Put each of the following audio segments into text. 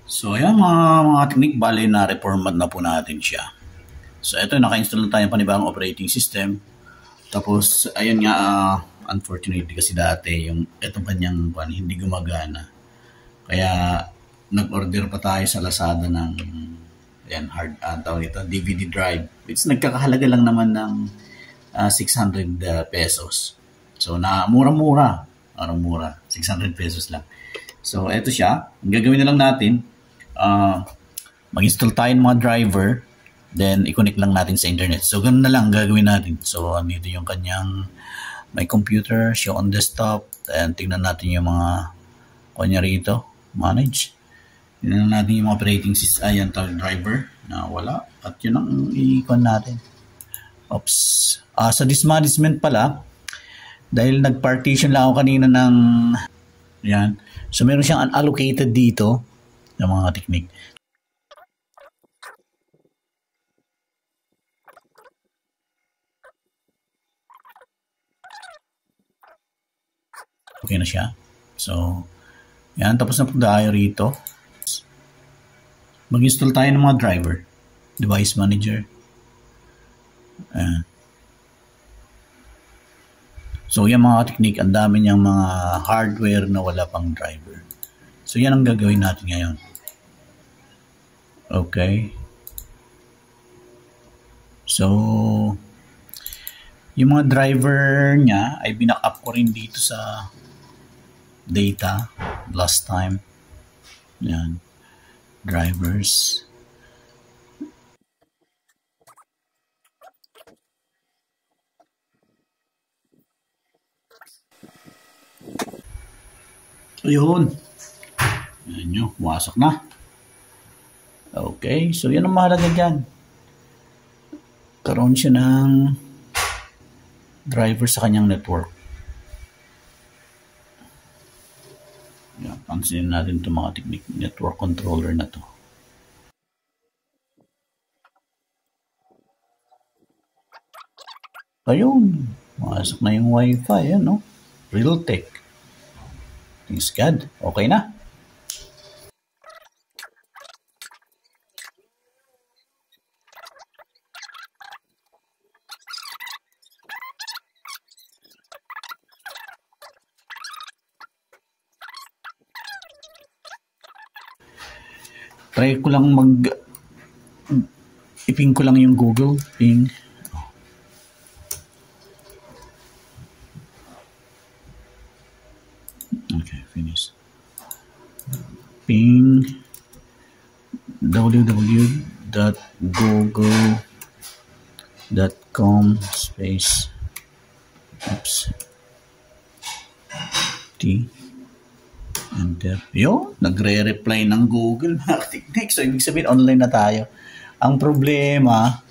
So ayan mga technique, bali na reformat na po natin siya. So ito, naka-install na tayo panibagong operating system. Tapos ayun nga, unfortunately kasi dati yung itong kanyang hindi gumagana. Kaya nag-order pa tayo sa Lazada ng ayan, tawag ito, DVD drive. Which nagkakahalaga lang naman ng 600 pesos. So na mura-mura, 600 pesos lang. So ito siya, ang gagawin na lang natin, mag-install tayo ng mga driver, then i-connect lang natin sa internet. So ganun na lang gagawin natin. So andito yung kanyang may computer, show on desktop, then tingnan natin yung mga kanya rito, manage. Tingnan natin yung operating system, ayan, driver na wala, at yun ang i-con natin. Oops. Sa dismanagement pala, dahil nag-partition lang ako kanina ng yan, so meron siyang unallocated dito ng mga technique. Okay na siya. So, yan. Tapos na po tayo rito. Mag-install tayo ng mga driver. Device manager. Ayan. So, yan mga technique. Ang dami niyang mga hardware na wala pang driver. So, yan ang gagawin natin ngayon. Okay. So, yung mga driver niya ay binack-up ko rin dito sa data last time. Yan. Drivers. Ayun. Yan nyo. Wasak na. Okay. So, yan ang mahalaga dyan. Karoon siya ng driver sa kanyang network. Yan, pansinin natin itong mga technique, network controller na to. Ayun, masok na yung wifi, yan, no? Realtek. Thanks God, okay na. Try ko lang iping ko lang yung Google ping. Okay, finish. Ping www.google.com space T enter. Yo, nagre-reply ng Google mga technique. So, ibig sabihin, online na tayo. Ang problema,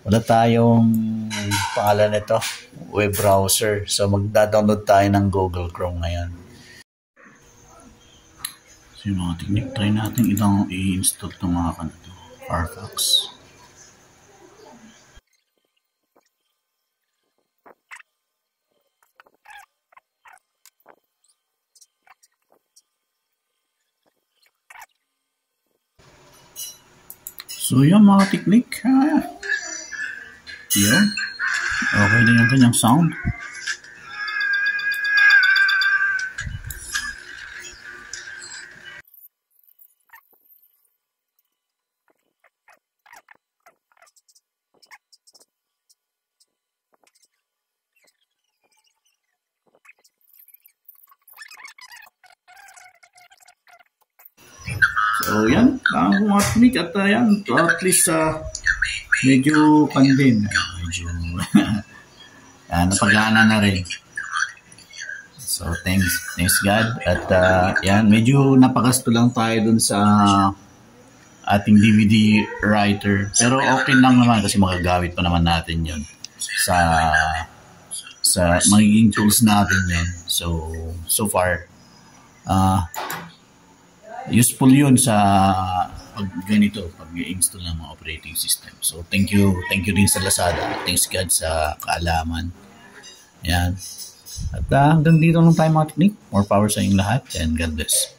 wala tayong pangalan nito, web browser. So, magda-download tayo ng Google Chrome ngayon. So, yung mga technique, try natin i-install itong mga kanito. Firefox. So, yung mga technique, yun. Okay din yung kanyang sound. So, yan. Ang mga technique at yan. At least, medyo pandin. Medyo, napagana na rin. So, thanks God. At, yan. Medyo napagasto lang tayo dun sa ating DVD writer. Pero okay lang naman kasi magagamit pa naman natin yun sa magiging tools natin yun. So far, useful yun sa pag i-install ng mga operating system. So thank you din sa Lazada. Thanks God sa kaalaman. Yan. At hanggang dito lang tayo mga technique. More power sa inyong lahat and God bless.